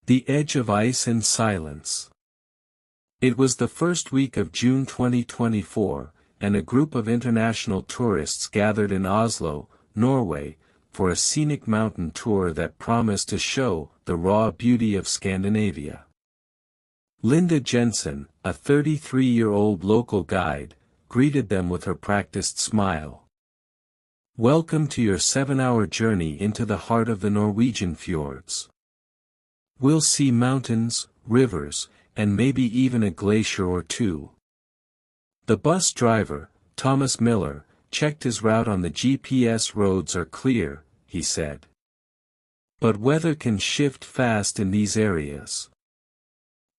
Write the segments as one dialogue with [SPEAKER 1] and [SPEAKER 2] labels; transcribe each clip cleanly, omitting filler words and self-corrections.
[SPEAKER 1] The edge of ice and silence. It was the first week of June 2024, and a group of international tourists gathered in Oslo, Norway, for a scenic mountain tour that promised to show the raw beauty of Scandinavia. Linda Jensen, a 33-year-old local guide, greeted them with her practiced smile. "Welcome to your 7-hour journey into the heart of the Norwegian fjords. We'll see mountains, rivers, and maybe even a glacier or two." The bus driver, Thomas Miller, checked his route on the GPS. "Roads are clear," he said. "But weather can shift fast in these areas."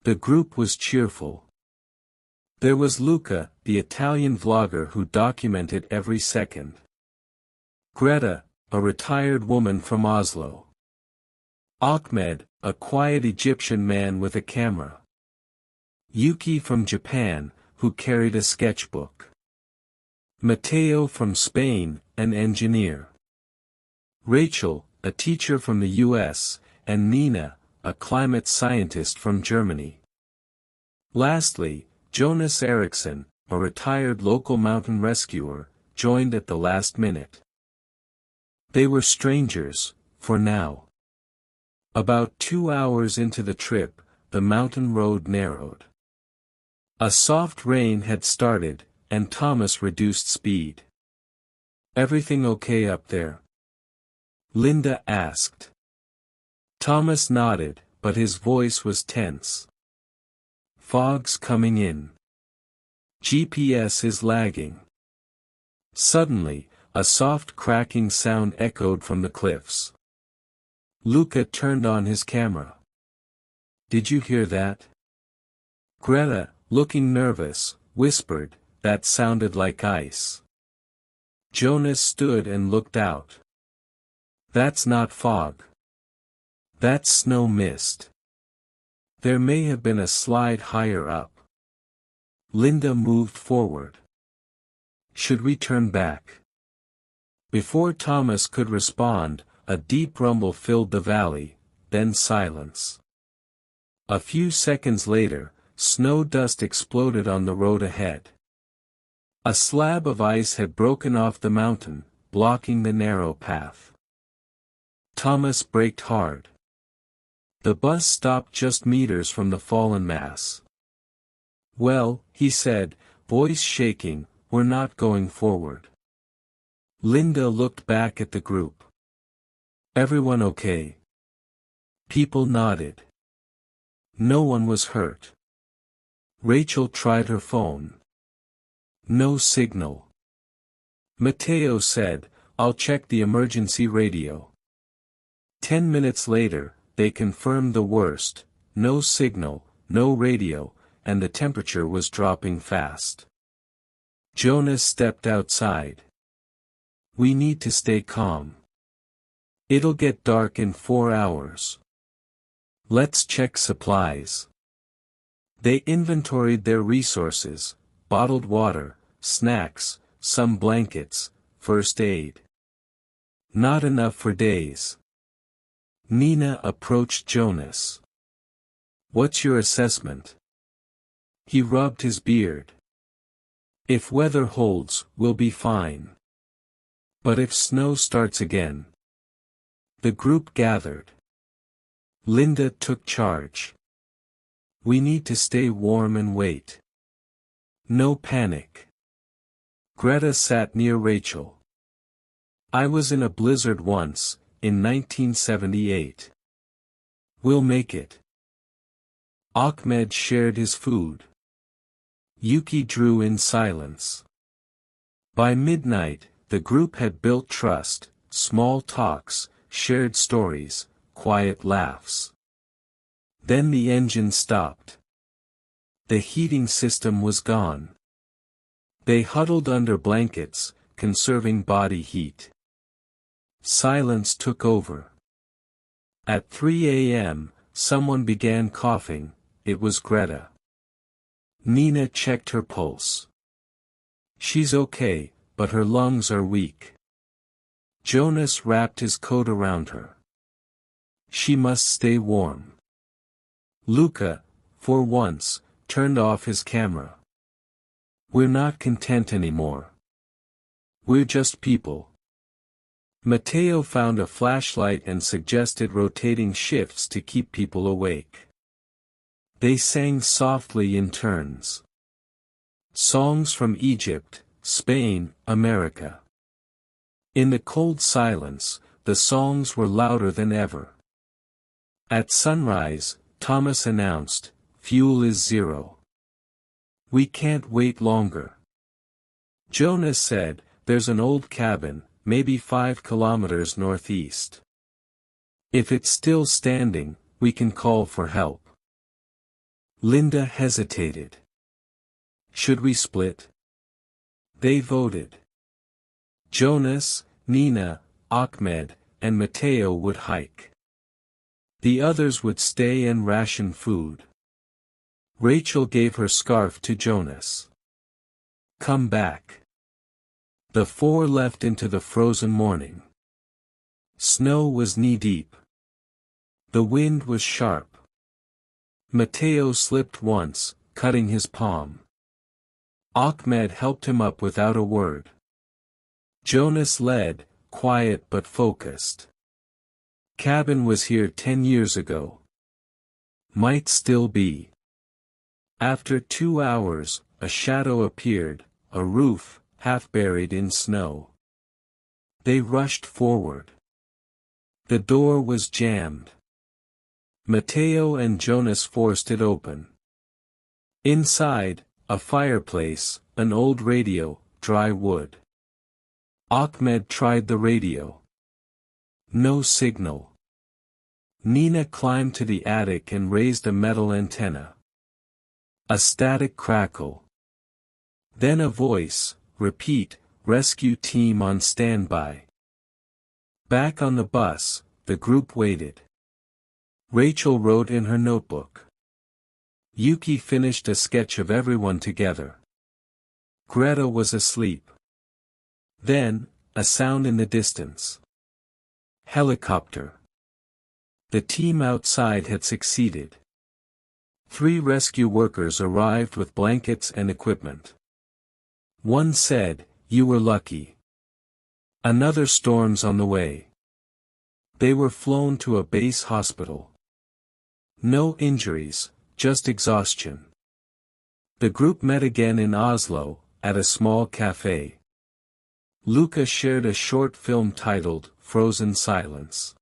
[SPEAKER 1] The group was cheerful. There was Luca, the Italian vlogger who documented every second. Greta, a retired woman from Oslo. Ahmed, a quiet Egyptian man with a camera. Yuki from Japan, who carried a sketchbook. Matteo from Spain, an engineer. Rachel, a teacher from the US, and Nina, a climate scientist from Germany. Lastly, Jonas Eriksson, a retired local mountain rescuer, joined at the last minute. They were strangers, for now. About 2 hours into the trip, the mountain road narrowed. A soft rain had started, and Thomas reduced speed. "Everything okay up there?" Linda asked. Thomas nodded, but his voice was tense. "Fog's coming in. GPS is lagging." Suddenly, a soft cracking sound echoed from the cliffs. Luca turned on his camera. "Did you hear that?" Greta, looking nervous, whispered, "That sounded like ice." Jonas stood and looked out. "That's not fog. That's snow mist. There may have been a slide higher up." Linda moved forward. "Should we turn back?" Before Thomas could respond, a deep rumble filled the valley, then silence. A few seconds later, snow dust exploded on the road ahead. A slab of ice had broken off the mountain, blocking the narrow path. Thomas braked hard. The bus stopped just meters from the fallen mass. "Well," he said, voice shaking, "we're not going forward." Linda looked back at the group. "Everyone okay?" People nodded. No one was hurt. Rachel tried her phone. No signal. Matteo said, "I'll check the emergency radio." 10 minutes later, they confirmed the worst: no signal, no radio, and the temperature was dropping fast. Jonas stepped outside. "We need to stay calm. It'll get dark in 4 hours. Let's check supplies." They inventoried their resources: bottled water, snacks, some blankets, first aid. Not enough for days. Nina approached Jonas. "What's your assessment?" He rubbed his beard. "If weather holds, we'll be fine. But if snow starts again..." The group gathered. Linda took charge. "We need to stay warm and wait. No panic." Greta sat near Rachel. "I was in a blizzard once, in 1978. We'll make it." Ahmed shared his food. Yuki drew in silence. By midnight, the group had built trust: small talks, shared stories, quiet laughs. Then the engine stopped. The heating system was gone. They huddled under blankets, conserving body heat. Silence took over. At 3 a.m., someone began coughing. It was Greta. Nina checked her pulse. "She's okay, but her lungs are weak." Jonas wrapped his coat around her. "She must stay warm. Luca, for once, turned off his camera. We're not content anymore. We're just people. Matteo found a flashlight and suggested rotating shifts to keep people awake. They sang softly in turns. Songs from Egypt, Spain, America. In the cold silence, the songs were louder than ever. At sunrise, Thomas announced, "Fuel is zero. We can't wait longer." Jonas said, "There's an old cabin, maybe 5 kilometers northeast. If it's still standing, we can call for help." Linda hesitated. "Should we split?" They voted. Jonas, Nina, Ahmed, and Matteo would hike. The others would stay and ration food. Rachel gave her scarf to Jonas. "Come back." The four left into the frozen morning. Snow was knee-deep. The wind was sharp. Matteo slipped once, cutting his palm. Ahmed helped him up without a word. Jonas led, quiet but focused. Cabin was here 10 years ago. Might still be. After 2 hours, a shadow appeared, a roof, half buried in snow. They rushed forward. The door was jammed. Matteo and Jonas forced it open. Inside, a fireplace, an old radio, dry wood. Ahmed tried the radio. No signal. Nina climbed to the attic and raised a metal antenna. A static crackle. Then a voice, "Repeat, rescue team on standby." Back on the bus, the group waited. Rachel wrote in her notebook. Yuki finished a sketch of everyone together. Greta was asleep. Then, a sound in the distance. Helicopter. The team outside had succeeded. 3 rescue workers arrived with blankets and equipment. One said, "You were lucky. Another storm's on the way." They were flown to a base hospital. No injuries, just exhaustion. The group met again in Oslo, at a small cafe. Luca shared a short film titled, "Frozen Silence."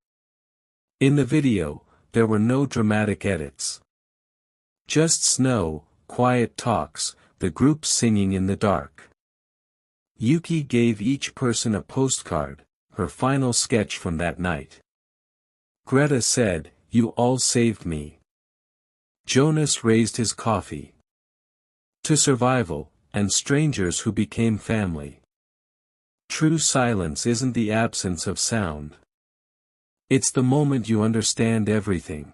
[SPEAKER 1] In the video, there were no dramatic edits. Just snow, quiet talks, the group singing in the dark. Yuki gave each person a postcard, her final sketch from that night. Greta said, "You all saved me." Jonas raised his coffee. To survival, and strangers who became family. True silence isn't the absence of sound. It's the moment you understand everything.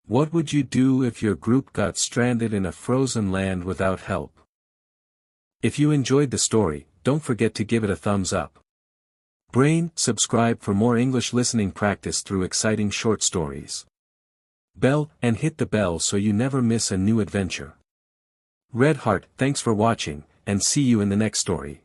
[SPEAKER 1] What would you do if your group got stranded in a frozen land without help? If you enjoyed the story, don't forget to give it a thumbs up. Brain, subscribe for more English listening practice through exciting short stories. Bell, and hit the bell so you never miss a new adventure. Red Heart, thanks for watching, and see you in the next story.